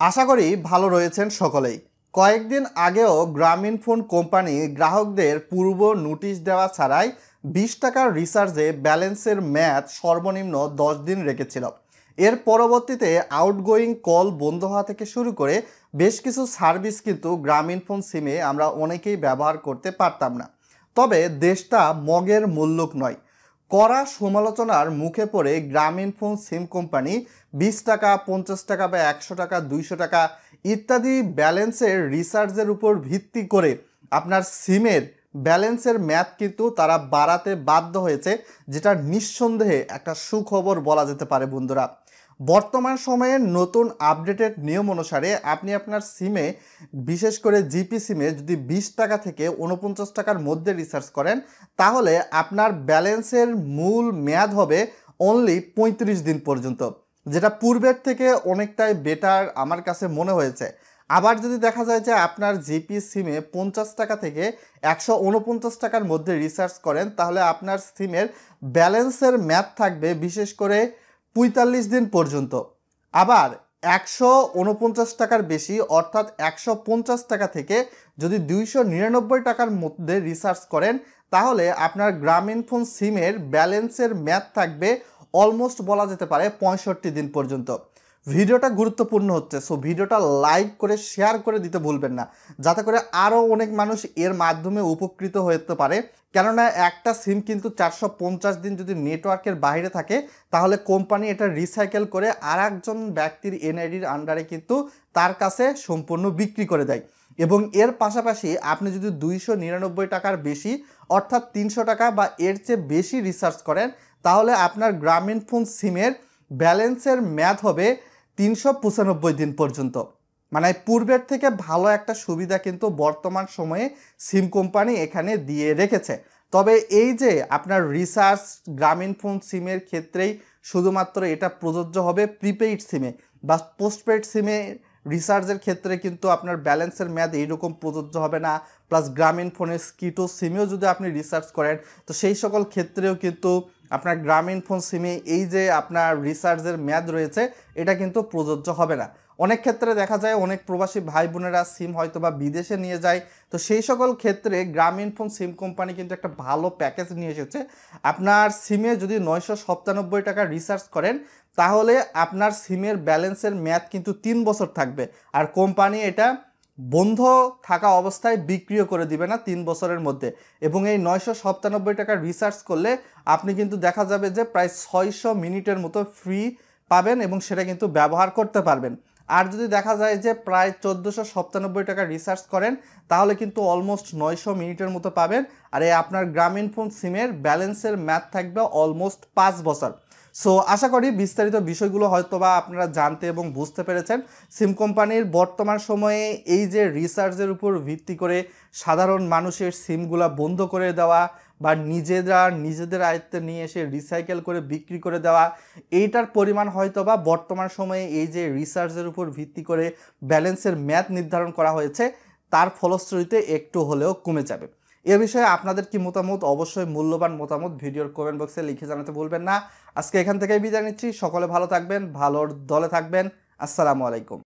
আশা করি ভালো রয়েছেন সকলেই। কয়েকদিন আগেও গ্রামীণফোন কোম্পানি গ্রাহকদের পূর্ব নোটিশ দেওয়া ছাড়াই 20 টাকার রিচার্জে ব্যালেন্সের মেয়াদ সর্বনিম্ন 10 দিন রেখেছিল। এর পরবর্তীতে আউটগোয়িং কল বন্ধ হওয়া থেকে শুরু করে বেশ কিছু সার্ভিস কিন্তু গ্রামীণফোন সিমে আমরা অনেকেই ব্যবহার করতে পারতাম না। তবে দেশটা মগের মুল্লুক নয়। কড়া সমালোচনার মুখে পড়ে গ্রামীণফোন সিম কোম্পানি 20 টাকা, 50 টাকা বা 100 টাকা, 200 টাকা ইত্যাদি ব্যালেন্সের রিচার্জের উপর ভিত্তি করে আপনার সিমের ব্যালেন্সের মেয়াদ কিন্তু তারা বাড়াতে বাধ্য হয়েছে, যেটা নিঃসন্দেহে একটা সুখবর বলা যেতে পারে বন্ধুরা। বর্তমান সময়ে নতুন আপডেটেড নিয়ম অনুসারে আপনি আপনার সিমে, বিশেষ করে জিপি সিমে যদি 20 টাকা থেকে 49 টাকার মধ্যে রিচার্জ করেন, তাহলে আপনার ব্যালেন্সের মূল মেয়াদ হবে অনলি 35 দিন পর্যন্ত, যেটা পূর্বের থেকে অনেকটাই বেটার আমার কাছে মনে হয়েছে। আবার যদি দেখা যায় যে আপনার জিপি সিমে 50 টাকা থেকে 149 টাকার মধ্যে রিচার্জ করেন, তাহলে আপনার সিমের ব্যালেন্সের মেয়াদ থাকবে বিশেষ করে 45 দিন পর্যন্ত। আবার 149 টাকার বেশি অর্থাৎ 150 টাকা থেকে যদি 299 টাকার মধ্যে রিচার্জ করেন, তাহলে আপনার গ্রামীণফোন সিমের ব্যালেন্সের মেয়াদ থাকবে অলমোস্ট বলা যেতে পারে 65 দিন পর্যন্ত। ভিডিওটা গুরুত্বপূর্ণ হচ্ছে, সো ভিডিওটা লাইক করে শেয়ার করে দিতে ভুলবেন না, যাতে করে আরও অনেক মানুষ এর মাধ্যমে উপকৃত হতে পারে। কেননা একটা সিম কিন্তু 450 দিন যদি নেটওয়ার্কের বাইরে থাকে, তাহলে কোম্পানি এটা রিসাইকেল করে আর একজন ব্যক্তির এনআইডির আন্ডারে কিন্তু তার কাছে সম্পূর্ণ বিক্রি করে দেয়। এবং এর পাশাপাশি আপনি যদি 299 টাকার বেশি অর্থাৎ 300 টাকা বা এর চেয়ে বেশি রিচার্জ করেন, তাহলে আপনার গ্রামীণফোন সিমের ব্যালেন্সের মেয়াদ হবে 395 দিন পর্যন্ত। মানে পূর্বের থেকে ভালো একটা সুবিধা কিন্তু বর্তমান সময়ে সিম কোম্পানি এখানে দিয়ে রেখেছে। তবে এই যে আপনার রিচার্জ গ্রামীণফোন সিমের ক্ষেত্রেই শুধুমাত্র এটা প্রযোজ্য হবে, প্রিপেইড সিমে বা পোস্টপেইড সিমে রিচার্জের ক্ষেত্রে কিন্তু আপনার ব্যালেন্সের মেয়াদ এইরকম প্রযোজ্য হবে না। প্লাস গ্রামীণফোনের স্কিটো সিমেও যদি আপনি রিচার্জ করেন, তো সেই সকল ক্ষেত্রেও কিন্তু আপনার গ্রামীণফোন সিমে এই যে আপনার রিচার্জের মেয়াদ রয়েছে, এটা কিন্তু প্রযোজ্য হবে না। অনেক ক্ষেত্রে দেখা যায় অনেক প্রবাসী ভাই বোনেরা সিম হয়তো বা বিদেশে নিয়ে যায়, তো সেই সকল ক্ষেত্রে গ্রামীণফোন সিম কোম্পানি কিন্তু একটা ভালো প্যাকেজ নিয়ে এসেছে। আপনার সিমে যদি 997 টাকা রিচার্জ করেন, তাহলে আপনার সিমের ব্যালেন্সের মেয়াদ কিন্তু 3 বছর থাকবে, আর কোম্পানি এটা বন্ধ থাকা অবস্থায় বিক্রিও করে দিবে না 3 বছরের মধ্যে। এবং এই 997 টাকা রিচার্জ করলে আপনি কিন্তু দেখা যাবে যে প্রায় 600 মিনিটের মতো ফ্রি পাবেন এবং সেটা কিন্তু ব্যবহার করতে পারবেন। আর যদি দেখা যায় যে প্রায় 1497 টাকা রিচার্জ করেন, তাহলে কিন্তু অলমোস্ট 900 মিনিটের মতো পাবেন। আর এই আপনার গ্রামীণফোন সিমের ব্যালেন্সের মেয়াদ থাকবে অলমোস্ট 5 বছর। সো আশা করি বিস্তারিত বিষয়গুলো হয়তোবা আপনারা জানতে এবং বুঝতে পেরেছেন। সিম কোম্পানির বর্তমান সময়ে এই যে রিচার্জের উপর ভিত্তি করে সাধারণ মানুষের সিমগুলা বন্ধ করে দেওয়া বা নিজেদের আয়ত্তে নিয়ে এসে রিসাইকেল করে বিক্রি করে দেওয়া, এইটার পরিমাণ হয়তোবা বর্তমান সময়ে এই যে রিচার্জের উপর ভিত্তি করে ব্যালেন্সের মেয়াদ নির্ধারণ করা হয়েছে, তার ফলশ্রুতিতে একটু হলেও কমে যাবে। এ বিষয়ে আপনাদের কি মতামত? অবশ্যই মূল্যবান মতামত ভিডিওর কমেন্ট বক্সে লিখে জানাতে ভুলবেন না। আজকে এখান থেকেই বিদায় নিচ্ছি। সকলে ভালো থাকবেন, ভালোর দলে থাকবেন। আসসালামু আলাইকুম।